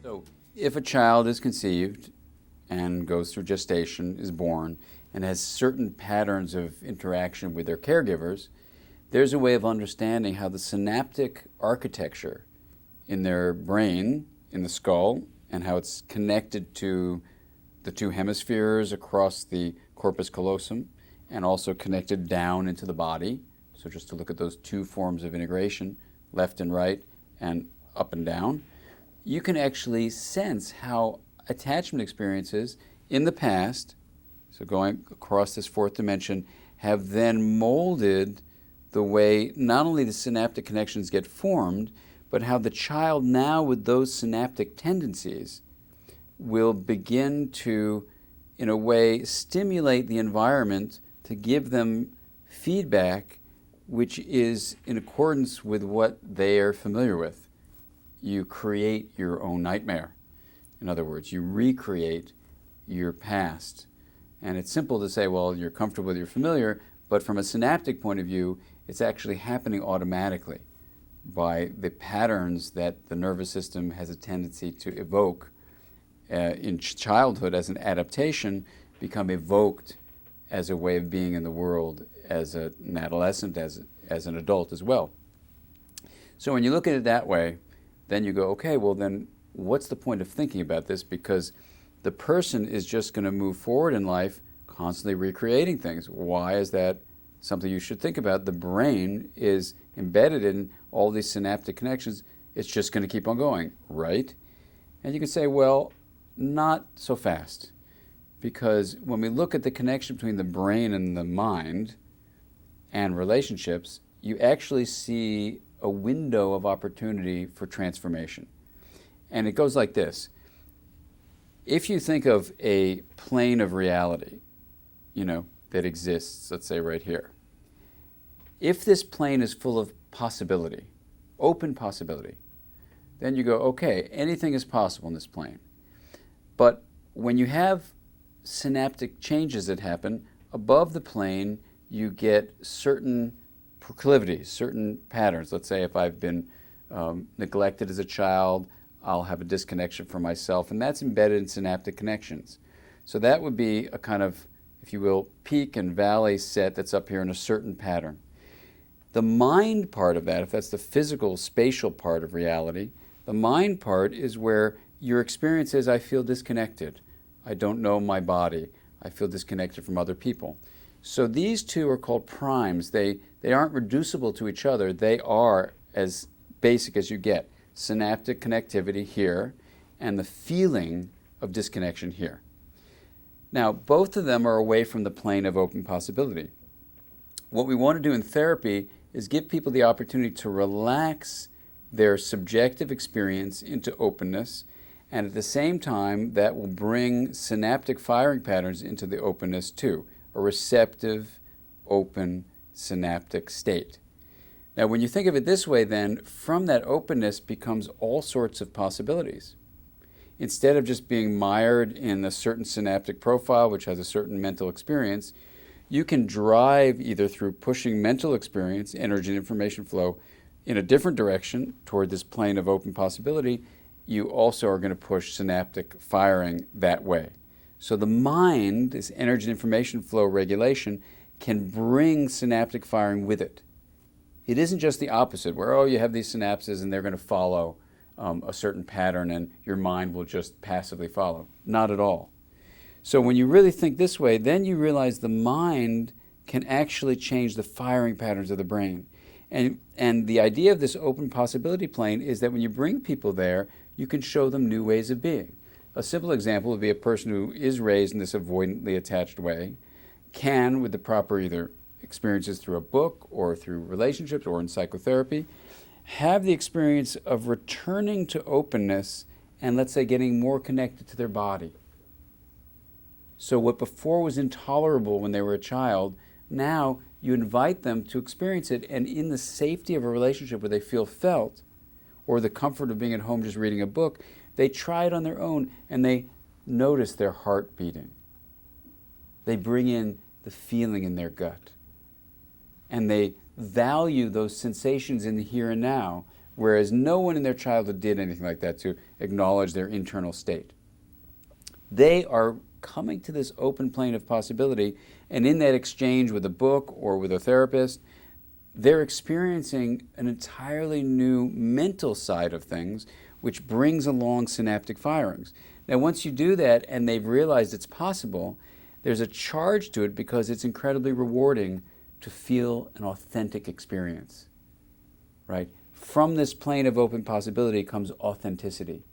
So if a child is conceived and goes through gestation, is born, and has certain patterns of interaction with their caregivers, there's a way of understanding how the synaptic architecture in their brain, in the skull, and how it's connected to the two hemispheres across the corpus callosum, and also connected down into the body. So just to look at those two forms of integration, left and right, and up and down, you can actually sense how attachment experiences in the past, so going across this fourth dimension, have then molded the way not only the synaptic connections get formed, but how the child now with those synaptic tendencies will begin to, in a way, stimulate the environment to give them feedback which is in accordance with what they are familiar with. You create your own nightmare. In other words, you recreate your past. And it's simple to say, well, you're comfortable with your familiar, but from a synaptic point of view, it's actually happening automatically by the patterns that the nervous system has a tendency to evoke in childhood as an adaptation, become evoked as a way of being in the world as an adolescent, as an adult as well. So when you look at it that way, then you go, okay, well then what's the point of thinking about this? Because the person is just going to move forward in life constantly recreating things. Why is that something you should think about? The brain is embedded in all these synaptic connections. It's just going to keep on going, right? And you can say, well, not so fast. Because when we look at the connection between the brain and the mind and relationships, you actually see a window of opportunity for transformation. And it goes like this. If you think of a plane of reality, that exists, let's say right here. If this plane is full of possibility, open possibility, then you go, okay, anything is possible in this plane. But when you have synaptic changes that happen, above the plane you get certain proclivities, certain patterns. Let's say if I've been neglected as a child, I'll have a disconnection from myself, and that's embedded in synaptic connections. So that would be a kind of, if you will, peak and valley set that's up here in a certain pattern. The mind part of that, if that's the physical, spatial part of reality, the mind part is where your experience is, I feel disconnected. I don't know my body. I feel disconnected from other people. So these two are called primes. They aren't reducible to each other. They are as basic as you get. Synaptic connectivity here and the feeling of disconnection here. Now, both of them are away from the plane of open possibility. What we want to do in therapy is give people the opportunity to relax their subjective experience into openness, and at the same time, that will bring synaptic firing patterns into the openness too, a receptive, open, synaptic state. Now, when you think of it this way, then, from that openness becomes all sorts of possibilities. Instead of just being mired in a certain synaptic profile, which has a certain mental experience, you can drive either through pushing mental experience, energy and information flow, in a different direction toward this plane of open possibility. You also are going to push synaptic firing that way. So the mind, this energy and information flow regulation, can bring synaptic firing with it. It isn't just the opposite, where, you have these synapses and they're going to follow a certain pattern and your mind will just passively follow. Not at all. So when you really think this way, then you realize the mind can actually change the firing patterns of the brain. And the idea of this open possibility plane is that when you bring people there, you can show them new ways of being. A simple example would be a person who is raised in this avoidantly attached way can, with the proper either experiences through a book or through relationships or in psychotherapy, have the experience of returning to openness and, let's say, getting more connected to their body. So what before was intolerable when they were a child, now you invite them to experience it, and in the safety of a relationship where they feel felt, or the comfort of being at home just reading a book, they try it on their own and they notice their heart beating. They bring in the feeling in their gut. And they value those sensations in the here and now whereas no one in their childhood did anything like that to acknowledge their internal state. They are coming to this open plane of possibility, and in that exchange with a book or with a therapist, they're experiencing an entirely new mental side of things, which brings along synaptic firings. Now, once you do that and they've realized it's possible, there's a charge to it because it's incredibly rewarding to feel an authentic experience, right? From this plane of open possibility comes authenticity,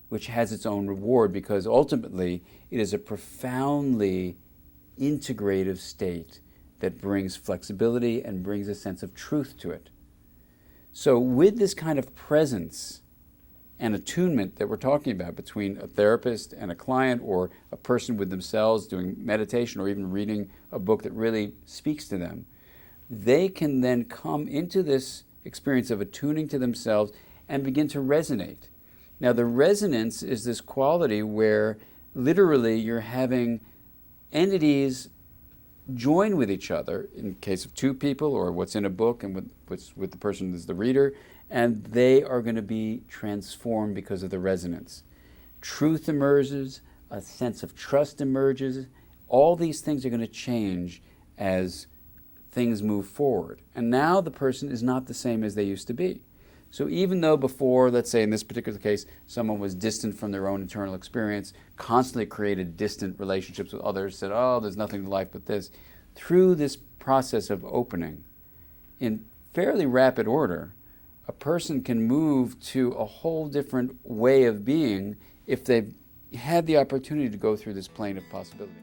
which has its own reward because ultimately it is a profoundly integrative state that brings flexibility and brings a sense of truth to it. So with this kind of presence and attunement that we're talking about between a therapist and a client, or a person with themselves doing meditation or even reading a book that really speaks to them, they can then come into this experience of attuning to themselves and begin to resonate. Now, the resonance is this quality where literally you're having entities join with each other, in case of two people or what's in a book and what's with the person as the reader, and they are going to be transformed because of the resonance. Truth emerges, a sense of trust emerges. All these things are going to change as things move forward. And now the person is not the same as they used to be. So even though before, let's say in this particular case, someone was distant from their own internal experience, constantly created distant relationships with others, said, oh, there's nothing to life but this, through this process of opening, in fairly rapid order, a person can move to a whole different way of being if they've had the opportunity to go through this plane of possibility.